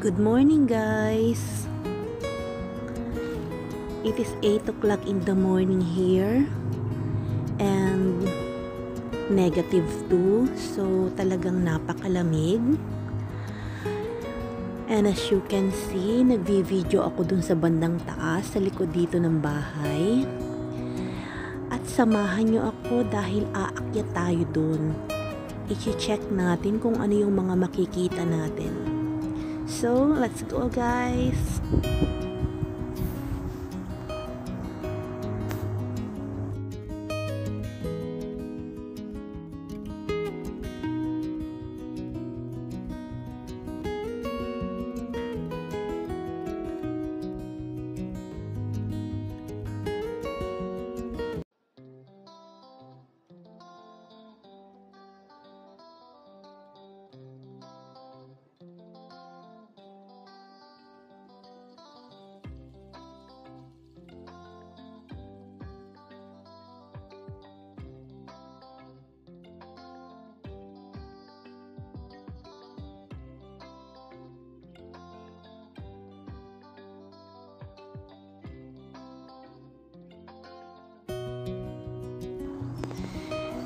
Good morning, guys. It is 8 o'clock in the morning here and -2, so talagang napakalamig. And as you can see, nagvi-video ako dun sa bandang taas sa likod dito ng bahay. At samahan nyo ako dahil aakyat tayo dun. I-check natin kung ano yung mga makikita natin. So, let's go, guys!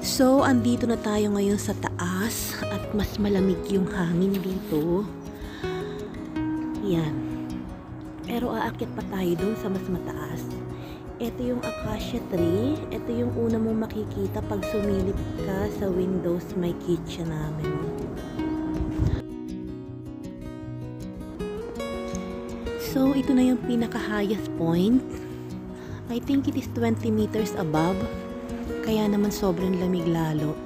So, andito na tayo ngayon sa taas at mas malamig yung hangin dito. Yan. Pero aakyat pa tayo dun sa mas mataas. Ito yung acacia tree. Ito yung una mong makikita pag sumilip ka sa windows may kitchen namin. So, ito na yung pinaka-highest point. I think it is 20 meters above. Kaya naman sobrang lamig lalo.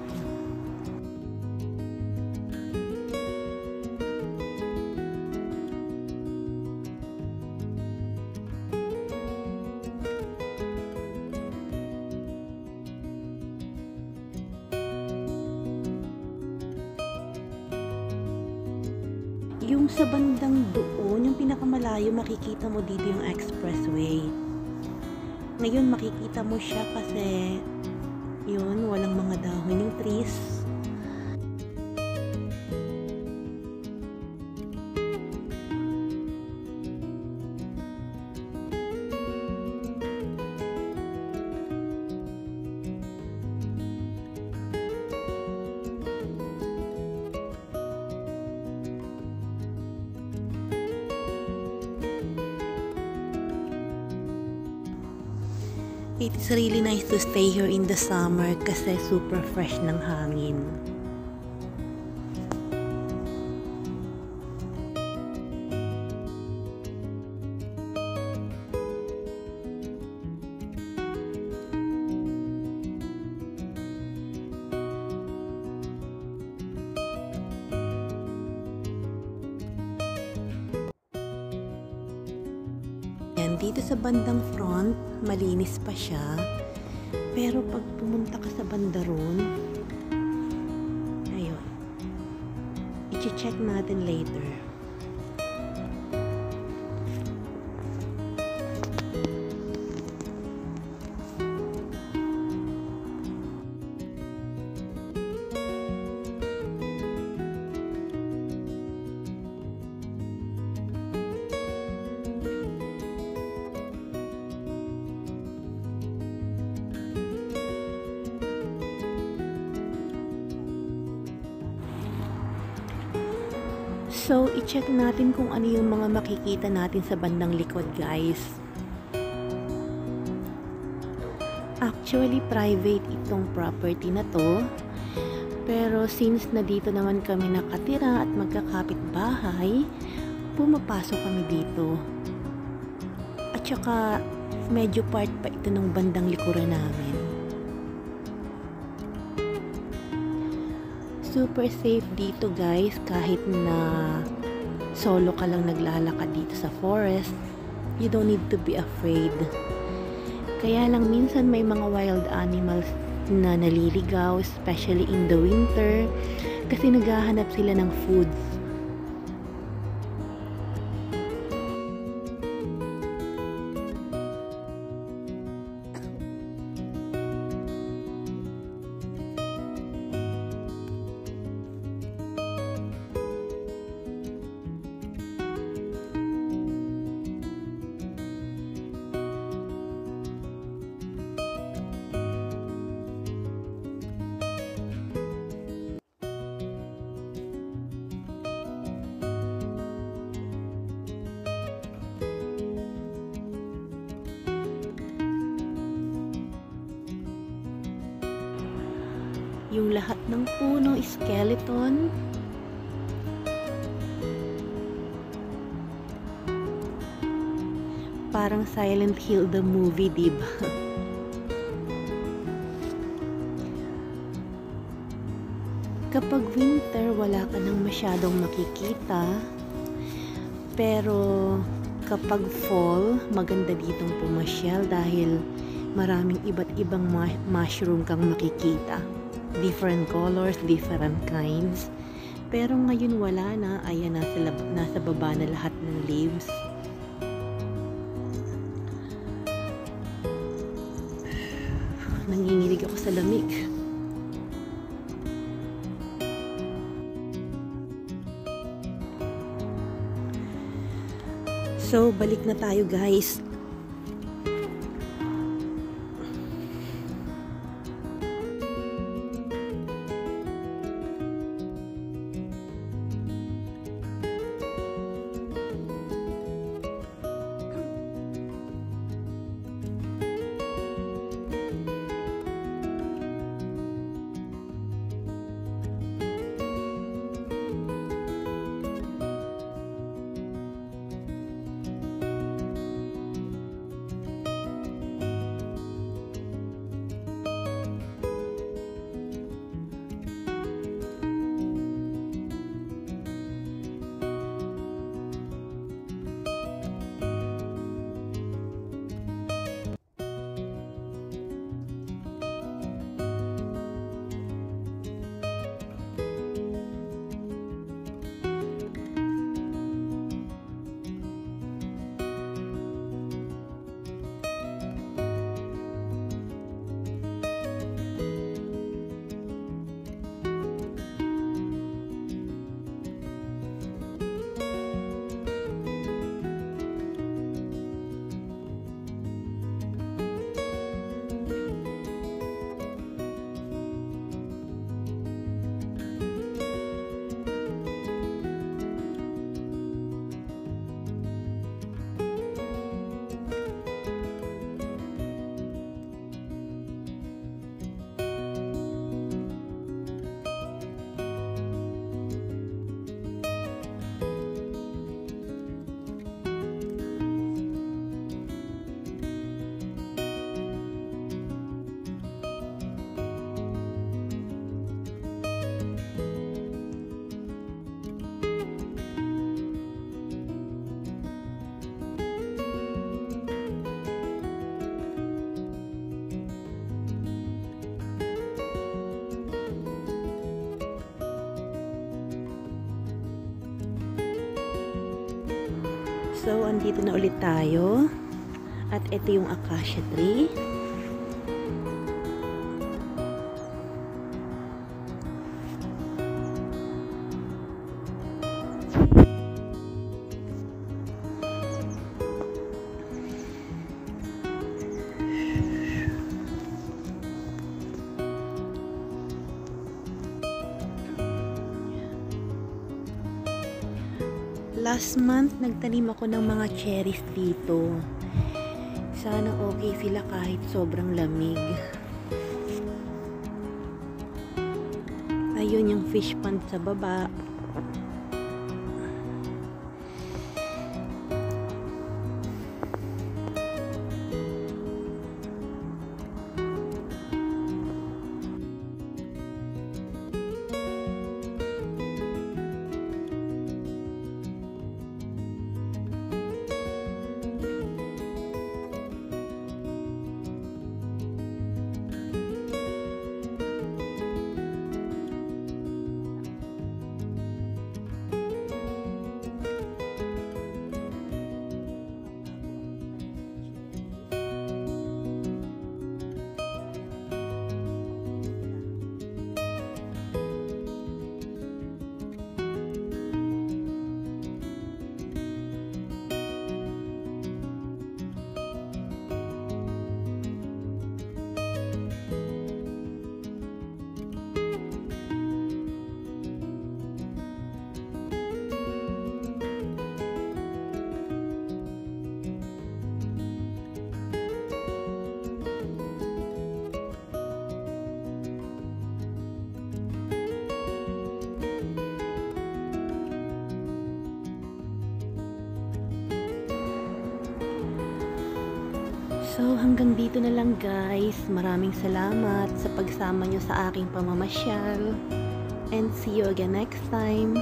Yung sa bandang doon, yung pinakamalayo, makikita mo dito yung expressway. Ngayon makikita mo siya kasi yun, walang mga dahon yung trees. It is really nice to stay here in the summer kasi super fresh ng hangin. Dito sa bandang front, malinis pa siya. Pero pag pumunta ka sa banda ron, ayun, i-check natin later. So, i-check natin kung ano yung mga makikita natin sa bandang likod, guys. Actually, private itong property na to. Pero since na dito naman kami nakatira at magkakapit bahay, pumapasok kami dito. At saka, medyo part pa ito ng bandang likuran namin. Super safe dito, guys, kahit na solo ka lang naglalakad dito sa forest, you don't need to be afraid. Kaya lang minsan may mga wild animals na naliligaw, especially in the winter, kasi naghahanap sila ng food. Yung lahat ng puno, skeleton. Parang Silent Hill the movie, diba? Kapag winter, wala ka nang masyadong makikita. Pero kapag fall, maganda ditong pumasyal dahil maraming iba't ibang mushroom kang makikita. Different colors, different kinds. Pero ngayon wala na. Ayan, nasa baba na lahat ng leaves. Nanginginig ako sa lamig. So, balik na tayo guys. So, andito na ulit tayo. At ito yung acacia tree. Last month, nagtanim ako ng mga cherries dito. Sana okay sila kahit sobrang lamig. Ayun yung fish pond sa baba. So hanggang dito na lang guys. Maraming salamat sa pagsama nyo sa aking pamamasyal. And see you again next time.